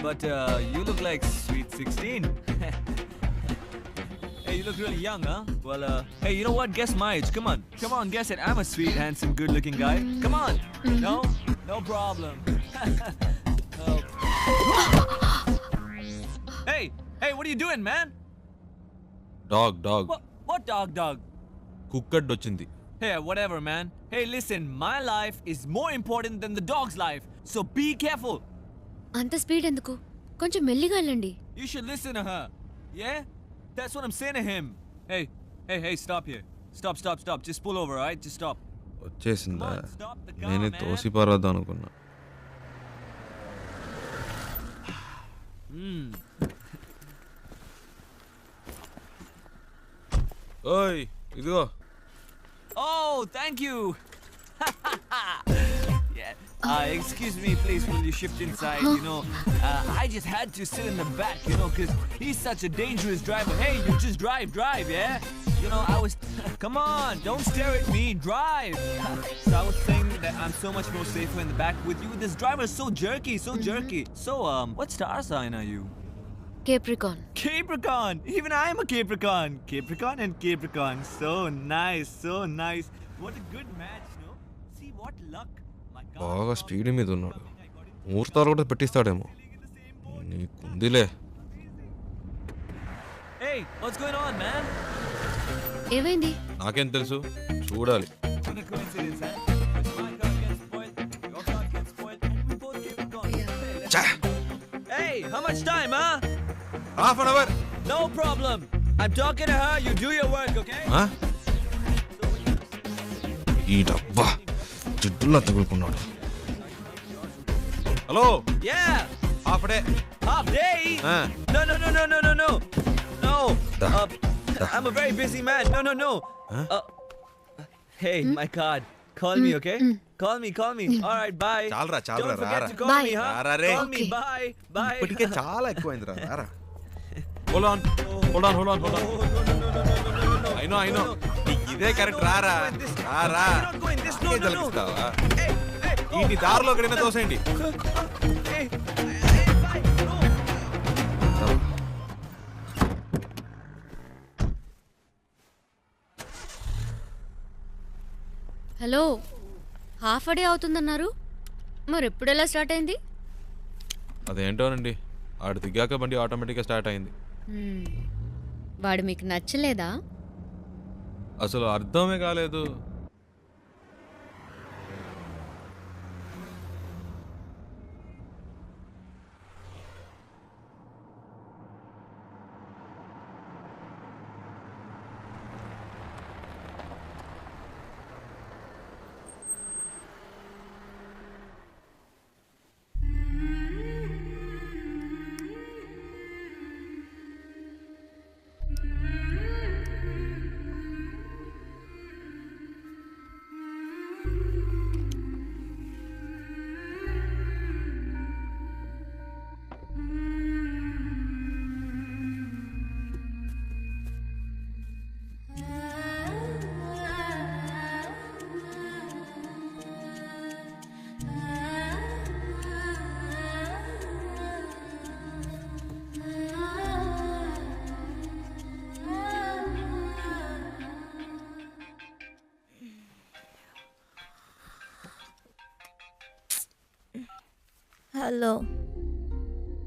but you look like sweet 16. Hey, you look really young, huh? Well, hey, you know what? Guess my age. Come on, guess it. I'm a sweet, handsome, good-looking guy. Come on. No problem. Oh. Hey, what are you doing, man? Dog. What dog? Cooked వచ్చింది. Hey, whatever, man. Hey, listen, my life is more important than the dog's life, so be careful. అంత speed ఎందుకు? కొంచెం మెల్లిగా వెళ్ళండి. You should listen to her. Yeah? That's what I'm saying to him. Hey, stop here. Stop. Just pull over, alright? Just stop. వచ్చేసిందా? నేనే తోసి పారద్దాం అనుకున్నా. ఓయ్ ఇదిగో. Oh, thank you. Yeah. Excuse me, please, will you shift inside? You know, I just had to sit in the back, you know, because he's such a dangerous driver. Hey, you just drive, yeah? You know, I was... Come on, don't stare at me, drive. So I was saying that I'm so much more safer in the back with you. This driver is so jerky. So, what star sign are you? Capricorn! Even I'm a Capricorn! Capricorn and Capricorn. So nice. What a good match, no? See, what luck. My God. బాగా speed మీద ఉన్నాడు. ముహూర్తాలు కూడా పెట్టిస్తాడేమో. నీకుందిలే. Hey, what's going on, man? ఏమైంది? నాకేం తెలుసు, చూడాలి. What a coincidence, huh? Because my car gets spoiled, your car gets spoiled, and we both Capricorn. Hey, how much time, huh? Half an hour. No problem. I'm talking to her. You do your work, okay? Huh? ఈ డబ్బా జిడ్డులా తగులుకున్నాడు. Hello. Yeah. Half day. Half day? No. I'm a very busy man. No. Huh? Hey, my card. Call me, okay? Call me. All right, bye. చాలరా Don't forget to call Bye. me, huh? రారా రే. Call me, bye. ఇప్పటికే చాలా ఎక్కువైందిరా. రారా. Hold on. I know. ఇదే correct. రారా. You're not going this. No. తలకిస్తావా? Hey, ఈ దారిలో ఎక్కడైనా తోసేయండి. Hey, bye. No. Hello, half day అవుతుందన్నారు, మరి ఎప్పుడెలా స్టార్ట్ అయింది? అదేంటోనండి, ఆడు దిగాక బండి ఆటోమేటిక్గా స్టార్ట్ అయింది. వాడు మీకు నచ్చలేదా? అసలు అర్థమే కాలేదు. హలో.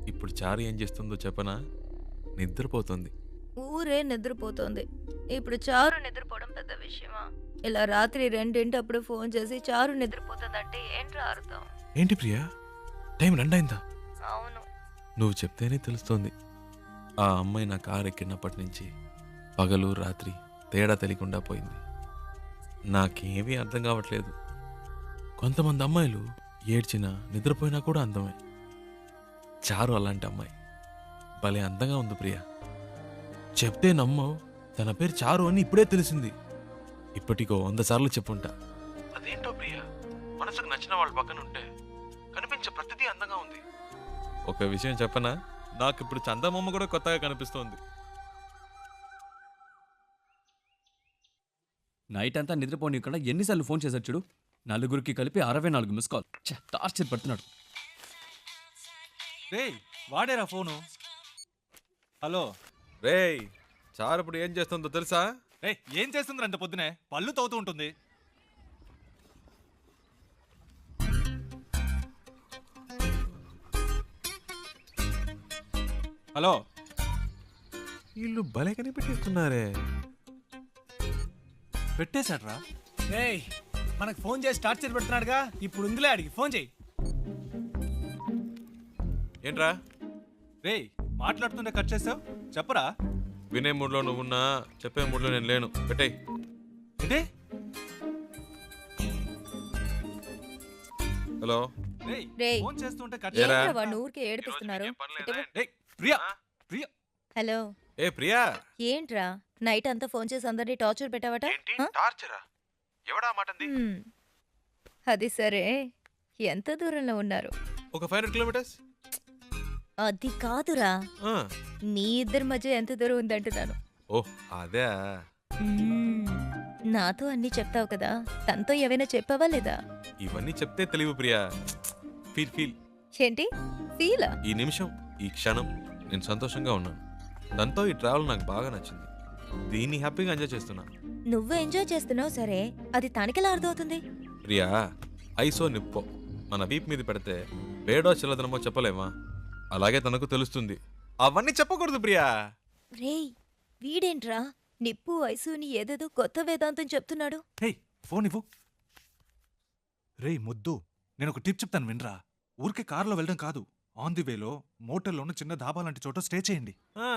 ఇప్పుడు చారు ఏం చేస్తుందో చెప్పనా? నిద్రపోతుంది. ఊరే నిద్రపోతుంది. ఇప్పుడు చారు నిద్రపోవడం పెద్ద విషయమా? ఇలా రాత్రి 2 ఫోన్ చేసి చారు నిద్రపోతుందంటే ఏంట్రా అర్థం? ఏంటి ప్రియా, టైం 2 అయిందా? అవును. నువ్వు చెప్తేనే తెలుస్తోంది. ఆ అమ్మాయి నా కారు ఎక్కినప్పటి నుంచి పగలు రాత్రి తేడా తెలియకుండా పోయింది. నాకేమీ అర్థం కావట్లేదు. కొంతమంది అమ్మాయిలు ఏడ్చినా నిద్రపోయినా కూడా అందమే. చారు అలాంటి అమ్మాయి. భలే అందంగా ఉంది ప్రియా. చెప్తే నమ్మవు, తన పేరు చారు అని ఇప్పుడే తెలిసింది. ఇప్పటికో 100 సార్లు చెప్పుంటా. అదేంటో ప్రియా, మనసుకు నచ్చిన వాళ్ళ పక్కన ఉంటే కనిపించే ప్రతిదీ అందంగా ఉంది. ఒక విషయం చెప్పనా, నాకు ఇప్పుడు చందమామ కూడా కొత్తగా కనిపిస్తోంది. నైట్ అంతా నిద్రపోనీయకుండా ఎన్నిసార్లు ఫోన్ చేశారు చూడు. 4 కలిపి 64 మిస్ కాల్. టార్చర్ పడుతున్నాడు. రేయ్ వాడేరా ఫోను. హలో రేయ్ చారు ఇప్పుడు ఏం చేస్తుందో తెలుసా? రేయ్ ఏం చేస్తుంది అంత పొద్దునే? పళ్ళు తవ్వుతూ ఉంటుంది. హలో వీళ్ళు భలే కనిపెట్టిస్తున్నారే. పెట్టేశాడ్రా. రేయ్ మనకు ఫోన్ చేసి టార్చర్ పెడుతున్నాడుగా, ఇప్పుడు ఉందిలే అడిగి ఫోన్ చేయి. ఏంట్రా రేయ్ మాట్లాడుతుంటే కట్ చేసావు, చెప్పరా? వినే మూడ్లో నువ్వున్నా చెప్పే మూడ్లో నేను లేను. పెట్టేయ్. ఏంటి? హలో రేయ్ ఫోన్ చేస్తుంటే కట్ ఏరా? ఏంట్రా వాడిని ఊరికే ఏడిపిస్తున్నారు? రేయ్ ప్రియా ప్రియా హలో ఏ ప్రియా. ఏంట్రా నైట్ అంతా ఫోన్ చేసి అందరినీ టార్చర్ పెట్టావట? ఆ? టార్చరా? ఎవడా మాటంది? హ్మ్. అది సరే, ఎంత దూరంలో ఉన్నారు? ఒక 500 కిలోమీటర్స్. అది కాదురా, ఆ. మీ ఇద్దరి మధ్య ఎంత దూరం ఉందంటున్నాను. ఓ అదే. మ్మ్. నాతో అన్నీ చెప్తావు కదా, తనతో ఏవైనా చెప్పావా లేదా? ఇవన్నీ చెప్తే తెలివి ప్రియా. Feel feel. ఏంటి ఫీలా? ఈ నిమిషం ఈ క్షణం నేను సంతోషంగా ఉన్నాను. దాంతో ఈ ట్రావెల్ నాకు బాగా నచ్చింది. దీన్ని హ్యాపీగా ఎంజాయ్ చేస్తున్నా. నువ్వు ఎంజాయ్ చేస్తున్నావు సరే, అది తనకెలా అర్థమవుతుంది? ప్రియా ఐసో నిప్పో మన వీప్ మీద పెడితే వేడో చిల్లదనమో చెప్పలేమా? అలాగే తనకు తెలుస్తుంది. అవన్నీ చెప్పకూడదు ప్రియా. రేయ్ వీడేంట్రా నిప్పు వయసుని ఏదేదో కొత్త వేదాంతం చెప్తున్నాడు. రేయ్ ఫోన్ ఇవ్వు. రేయ్ ముద్దు, నేను ఒక టిప్ చెప్తాను వినరా. ఊరికే కారులో వెళ్ళడం కాదు, ఆన్ ది వేలో మోటల్లోనూ చిన్న ధాబా లాంటి చోట స్టే చేయండి. ఆ,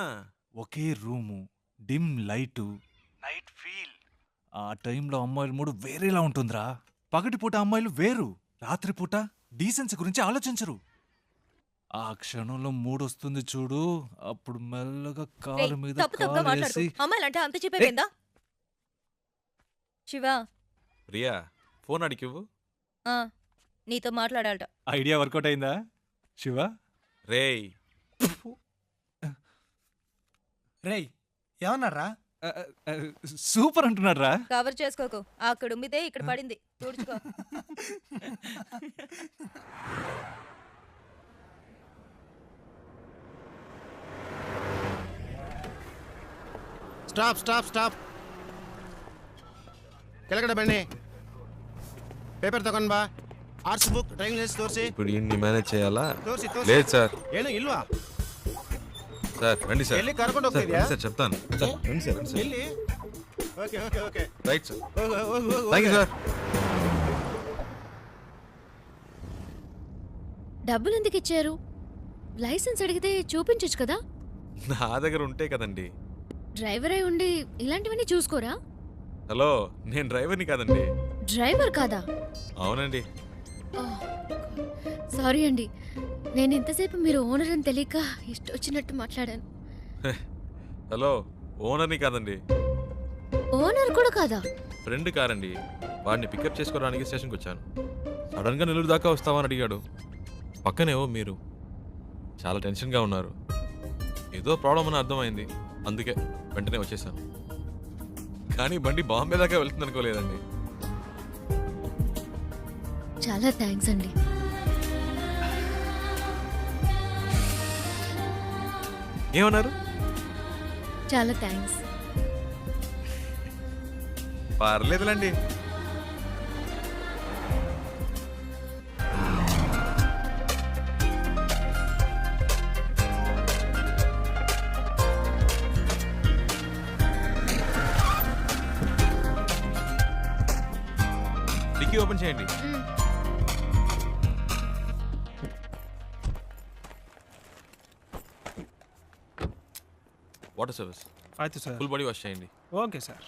ఒకే room, dim light, night feel. ఆ టైంలో అమ్మాయిల మూడు వేరేలా ఉంటుందిరా. పగటిపూట అమ్మాయిలు వేరు, రాత్రిపూట డీసెన్సీ గురించి ఆలోచించరు. ఆ క్షణంలో మూడొస్తుంది చూడు, అప్పుడు మెల్లగా రేయ్, కాలు మీద తప్పు తప్పుగా మాట్లాడుకో. కాలేసి అమ్మాయిలంటే అంత చెప్పేపోయిందా? శివ, ప్రియా ఫోన్ అడిగివ్వు. ఆ, నీతో మాట్లాడాలట. ఐడియా వర్కౌట్ అయిందా శివ? రేయ్ రేయ్ ఏమన్నారా? సూపర్ అంటున్నాడు రా. కవర్ చేసుకోకు, అక్కడ ఉమ్మితే ఇక్కడ పడింది, తుడుచుకో. ಸ್ಟಾಪ್ ಸ್ಟಾಪ್ ಸ್ಟಾಪ್ ಕೆಳಗಡೆ ಬನ್ನಿ. ಪೇಪರ್ ತಗೊಂಡ್ ಬಾ. ಆರ್ಟ್ಸ್ ಬುಕ್ ಡ್ರೈವಿಂಗ್ ಲೈಸೆನ್ಸ್ ತೋರಿಸಿ. ఇప్పుడు ఇన్ని మేనేజ్ చేయాలా? ತೋರಿಸಿ లేదు సార్. ಏನು ಇಲ್ವಾ? సార్ రండి సార్. ಎಲ್ಲಿ ಕರ್ಕೊಂಡು సార్ ಹೋಗ್ತಿದ್ಯಾ? రండి సార్ చెప్తాను. సార్ రండి సార్ రండి సార్. ಎಲ್ಲಿ? Okay okay okay right sir. ಹೋಗು ಹೋಗು ಹೋಗು. Thank you sir. డబ్బులు ఎందుకు ఇచ్చారు? లైసెన్స్ అడిగితే చూపించొచ్చు కదా. నా దగ్గర ఉంటే కదండి. డ్రైవర్ అయి ఉండి ఇలాంటివన్నీ చూసుకోరా? హలో నేను డ్రైవర్ని కాదండి. డ్రైవర్ కాదా? అవునండి. సారీ అండి, నేను ఇంతసేపు మీరు ఓనర్ అని తెలియక ఇష్టొచ్చినట్టు మాట్లాడాను. హలో ఓనర్ని కాదండి. ఓనర్ కూడా కాదా? ఫ్రెండ్ కారండి. వాడిని పికప్ చేసుకోవడానికి స్టేషన్కి వచ్చాను. సడన్గా నెల్లూరు దాకా వస్తావని అడిగాడు. పక్కనేవో మీరు చాలా టెన్షన్గా ఉన్నారు. ఏదో ప్రాబ్లం అని అర్థమైంది, అందుకే వెంటనే వచ్చేసాను. కానీ బండి బాంబే దాకా వెళ్తుంది అనుకోలేదండి. చాలా థ్యాంక్స్ అండి. ఏమన్నారు? చాలా థ్యాంక్స్. పర్లేదులండి. డిక్కీ ఓపెన్ చేయండి. వాటర్ సర్వీస్ ಆಯ್ತು ಸರ್. ఫుల్ బాడీ వాష్ చేయండి. Okay sir.